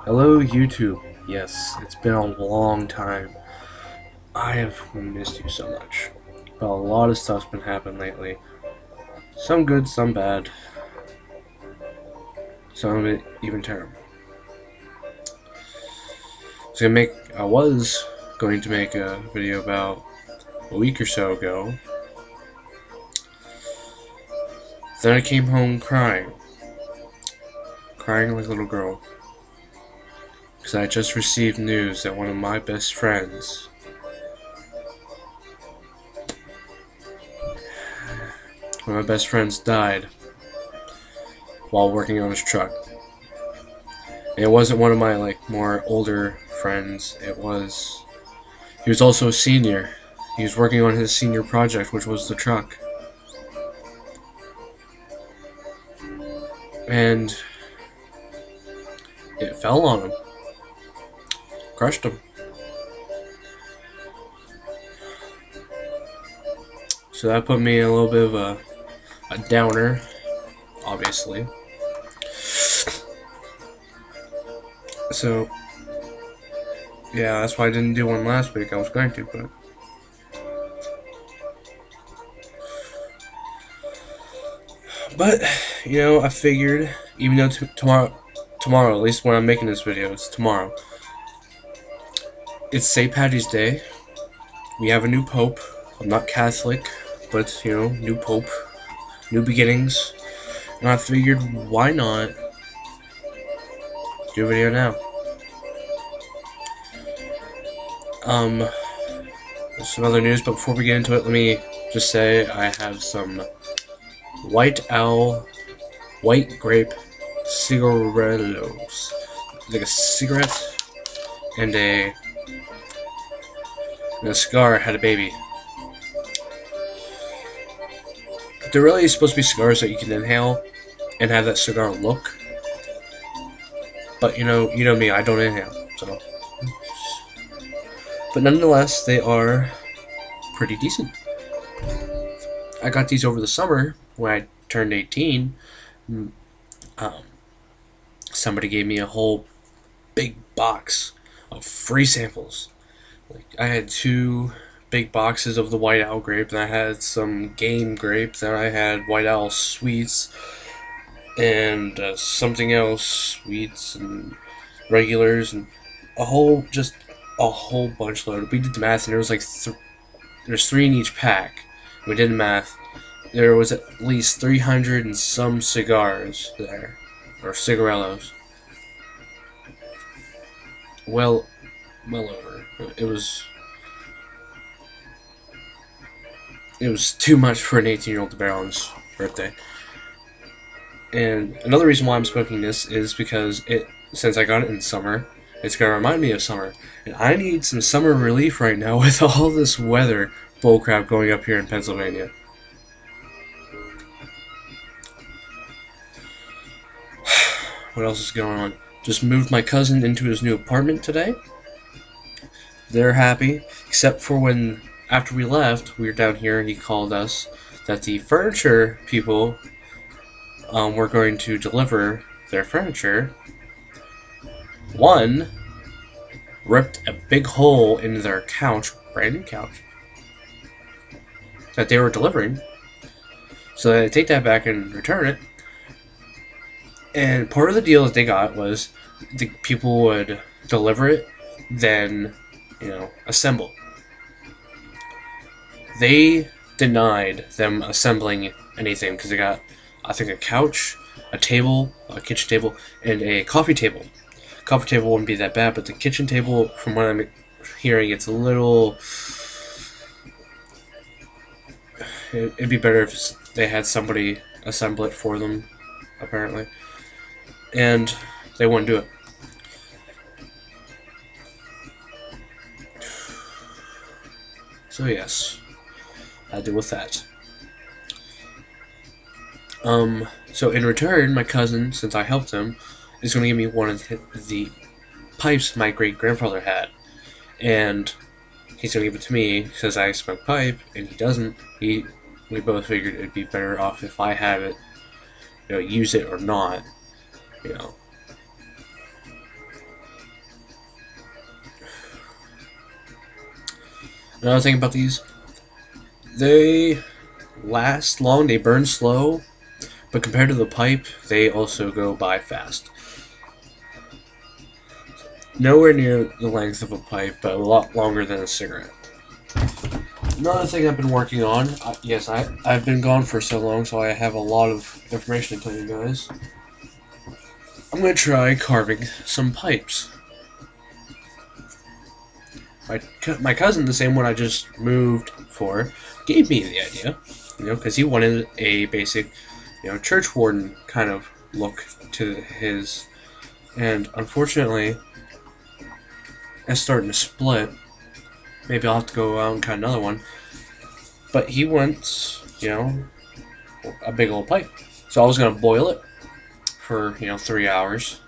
Hello, YouTube. Yes, it's been a long time. I have missed you so much. But a lot of stuff's been happening lately. Some good, some bad. Some of it even terrible. I was going to make a video about a week or so ago. Then I came home crying. Crying like a little girl. Because I just received news that one of my best friends died while working on his truck. And it wasn't one of my more older friends. He was also a senior. He was working on his senior project, which was the truck. And it fell on him. Crushed him. So that put me in a little bit of a downer, obviously. So, yeah, that's why I didn't do one last week. I was going to, but you know, I figured, even though tomorrow, at least when I'm making this video, it's tomorrow. It's St. Patty's Day. We have a new pope. I'm not Catholic, but you know, new pope, new beginnings. And I figured, why not do a video now? There's some other news, but before we get into it, let me just say I have some white grape cigarillos. Like a cigarette and a cigar had a baby. They're really supposed to be cigars that you can inhale and have that cigar look. But you know me, I don't inhale, so. But nonetheless, they are pretty decent. I got these over the summer when I turned 18. Somebody gave me a whole big box of free samples. I had 2 big boxes of the White Owl grape, and I had some game grape, then I had White Owl sweets, and something else, sweets and regulars, and a whole bunch loaded. We did the math, and there was like there's 3 in each pack. We did the math. There was at least 300 and some cigars there, or cigarillos. Well over. It was too much for an 18-year-old to bear on his birthday. And another reason why I'm smoking this is because since I got it in summer, it's gonna remind me of summer, and I need some summer relief right now with all this weather bullcrap going up here in Pennsylvania. What else is going on? Just moved my cousin into his new apartment today. They're happy, except for when, after we left, we were down here and he called us that the furniture people were going to deliver their furniture. One ripped a big hole in their couch, brand new couch, that they were delivering. So they take that back and return it. And part of the deal that they got was the people would deliver it, then, assemble. They denied them assembling anything because they got, I think, a couch, a table, a kitchen table, and a coffee table. Coffee table wouldn't be that bad, but the kitchen table, from what I'm hearing, it's a little. It'd be better if they had somebody assemble it for them, apparently. And they wouldn't do it. So yes, I deal with that. So in return, my cousin, since I helped him, is going to give me one of the pipes my great-grandfather had. And he's going to give it to me, because I smoke pipe, and he doesn't. We both figured it'd be better off if I have it, use it or not, Another thing about these, they last long, they burn slow, but compared to the pipe, they also go by fast. Nowhere near the length of a pipe, but a lot longer than a cigarette. Another thing I've been working on, yes, I've been gone for so long, so I have a lot of information to tell you guys. I'm going to try carving some pipes. My cousin, the same one I just moved for, gave me the idea, because he wanted a basic, church warden kind of look to his, and unfortunately, it's starting to split. Maybe I'll have to go out and cut another one. But he wants, a big old pipe. So I was going to boil it for, 3 hours.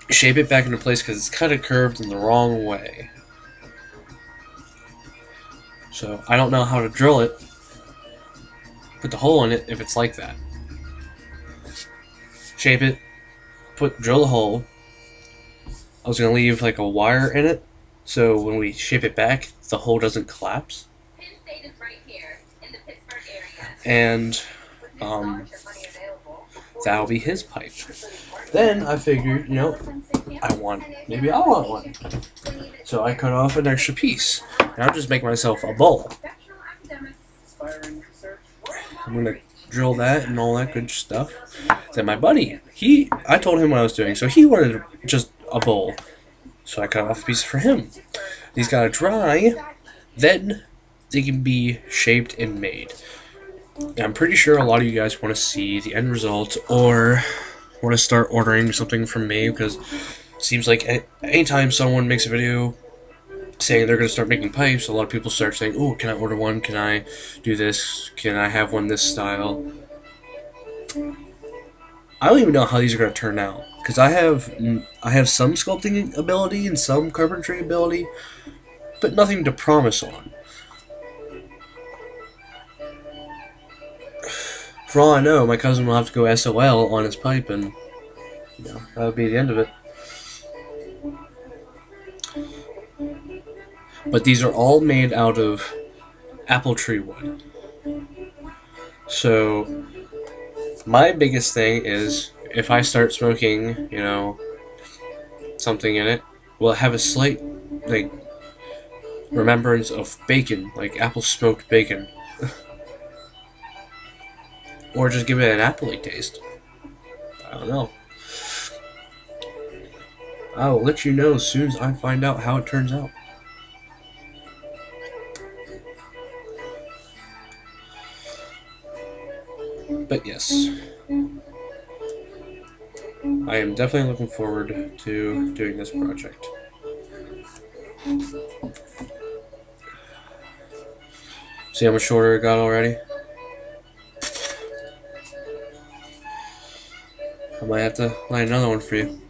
Shape it back into place because it's kind of curved in the wrong way. So I don't know how to drill it. Put the hole in it if it's like that. Shape it. Drill a hole. I was going to leave like a wire in it. So when we shape it back, the hole doesn't collapse. And that'll be his pipe. Then I figured, maybe I want one. So I cut off an extra piece. And I'll just make myself a bowl. I'm going to drill that and all that good stuff. Then my buddy, I told him what I was doing, so he wanted just a bowl. So I cut off a piece for him. These gotta dry, then they can be shaped and made. And I'm pretty sure a lot of you guys want to see the end result or want to start ordering something from me, because it seems like anytime someone makes a video saying they're going to start making pipes, a lot of people start saying, oh, can I order one? Can I do this? Can I have one this style? I don't even know how these are going to turn out, because I have some sculpting ability and some carpentry ability, but nothing to promise on. For all I know, my cousin will have to go SOL on his pipe, and that'll be the end of it. But these are all made out of apple tree wood. So my biggest thing is, if I start smoking, something in it, will have a slight, remembrance of bacon, like apple smoked bacon. Or just give it an apple-y taste. I don't know. I will let you know as soon as I find out how it turns out. But yes, I am definitely looking forward to doing this project. See how much shorter it got already? I might have to light another one for you.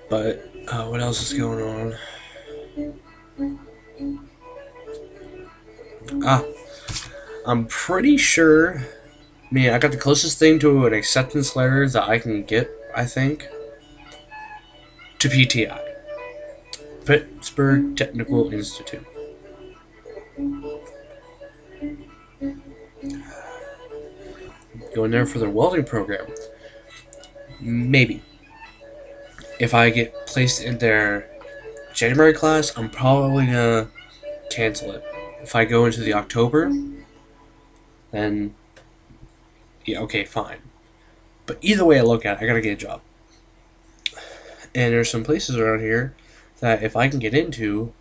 But, what else is going on? I'm pretty sure, I got the closest thing to an acceptance letter that I can get, I think, to PTI. Pittsburgh Technical Institute. Going there for their welding program. Maybe. If I get placed in their January class, I'm probably gonna cancel it. If I go into the October, then yeah, okay, fine. But either way I look at it, I gotta get a job. And there's some places around here that if I can get into,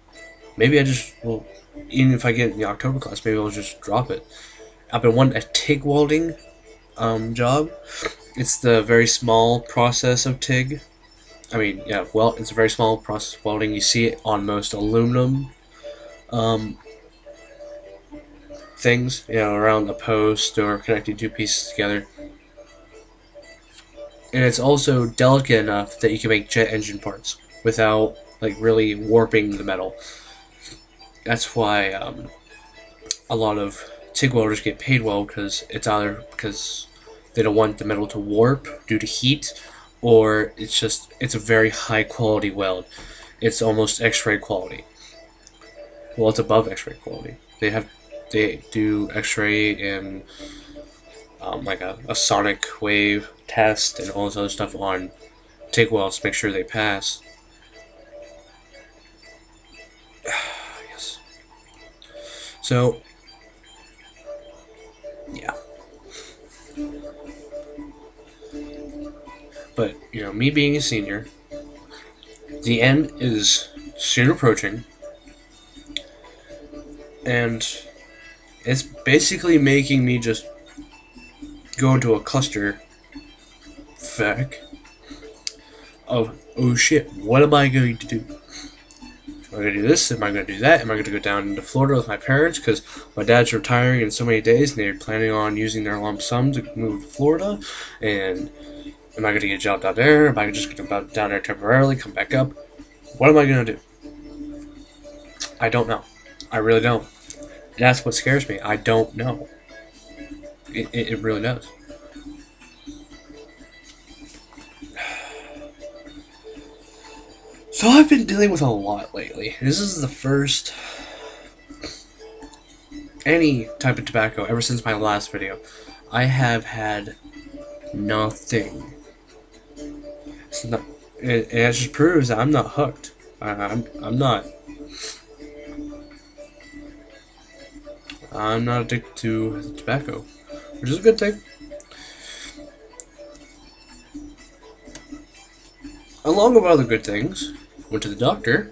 maybe I just will, even if I get in the October class, maybe I'll just drop it. I've been wanting a TIG welding job. It's the very small process of TIG. It's a very small process of welding. You see it on most aluminum things, around a post or connecting two pieces together. And it's also delicate enough that you can make jet engine parts without really warping the metal. That's why a lot of TIG welders get paid well, because it's either because they don't want the metal to warp due to heat, or it's a very high quality weld. It's almost X-ray quality. Well, it's above X-ray quality. They do X-ray and like a sonic wave test and all this other stuff on TIG welds to make sure they pass. Yes. So, yeah. But, you know, me being a senior, the end is soon approaching, and it's basically making me just go into a cluster fuck of, oh shit, what am I going to do? Am I going to do this? Am I going to do that? Am I going to go down to Florida with my parents because my dad's retiring in so many days and they're planning on using their lump sum to move to Florida? And am I going to get a job down there? Am I just going to go down there temporarily, come back up? What am I going to do? I don't know. I really don't. That's what scares me. I don't know. It really does. So I've been dealing with a lot lately. This is the first any type of tobacco ever since my last video. I have had nothing. It's not. It just proves that I'm not hooked. I'm not. I'm not addicted to tobacco, which is a good thing. Along with other good things, went to the doctor,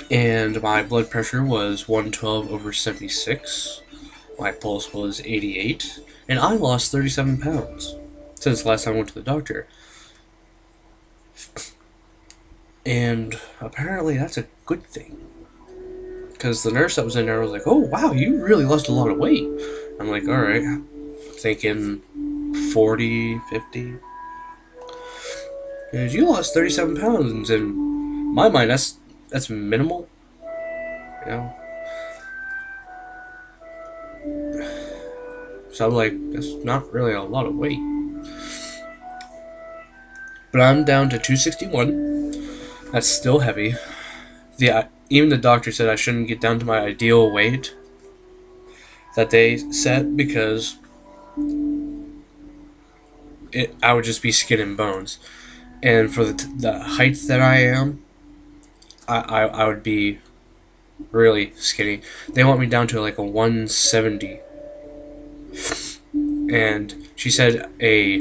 and my blood pressure was 112/76. My pulse was 88, and I lost 37 pounds since last time I went to the doctor. And apparently that's a good thing. Because the nurse that was in there was like, oh wow, you really lost a lot of weight. I'm like, alright. Thinking 40, 50. And you lost 37 pounds. In my mind, that's minimal. You know? So I'm like, that's not really a lot of weight. But I'm down to 261. That's still heavy. Even the doctor said I shouldn't get down to my ideal weight that they set because I would just be skin and bones. And for the height that I am, I would be really skinny. They want me down to like a 170. And she said a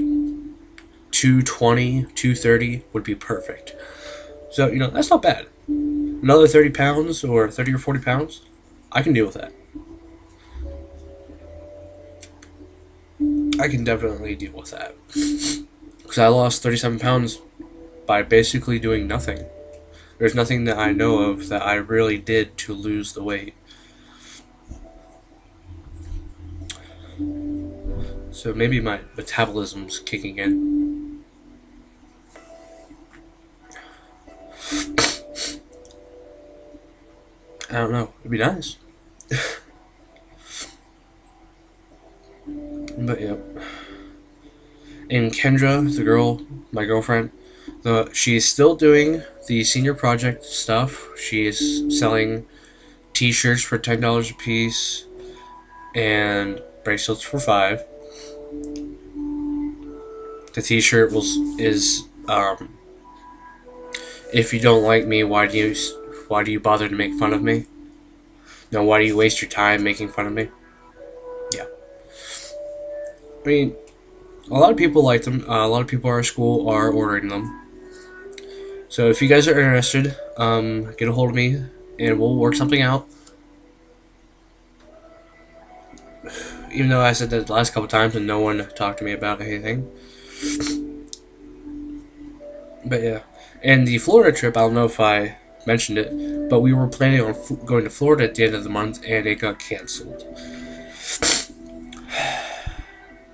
220, 230 would be perfect. So, you know, that's not bad. Another 30 pounds or 30 or 40 pounds, I can deal with that. I can definitely deal with that. Because I lost 37 pounds by basically doing nothing. There's nothing that I know of that I really did to lose the weight. So maybe my metabolism's kicking in. I don't know. It'd be nice. But yeah. And Kendra, the girl, my girlfriend, she's still doing the senior project stuff. She is selling t-shirts for $10 a piece and bracelets for $5. The t-shirt is if you don't like me, why do you bother to make fun of me? No, why do you waste your time making fun of me? Yeah. I mean, a lot of people like them. A lot of people at our school are ordering them. So if you guys are interested, get a hold of me and we'll work something out. Even though I said that the last couple times and no one talked to me about anything. But yeah. And the Florida trip, I don't know if I mentioned it, but we were planning on going to Florida at the end of the month and it got canceled.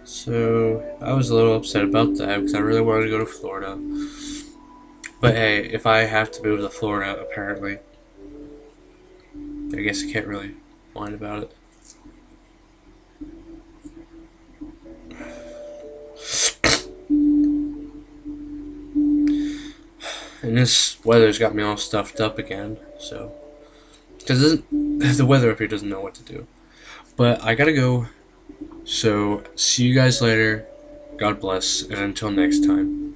So I was a little upset about that because I really wanted to go to Florida. But hey, if I have to move to Florida, apparently, I guess I can't really whine about it. And this weather's got me all stuffed up again. So, because the weather up here doesn't know what to do. But I gotta go. So, see you guys later. God bless, and until next time.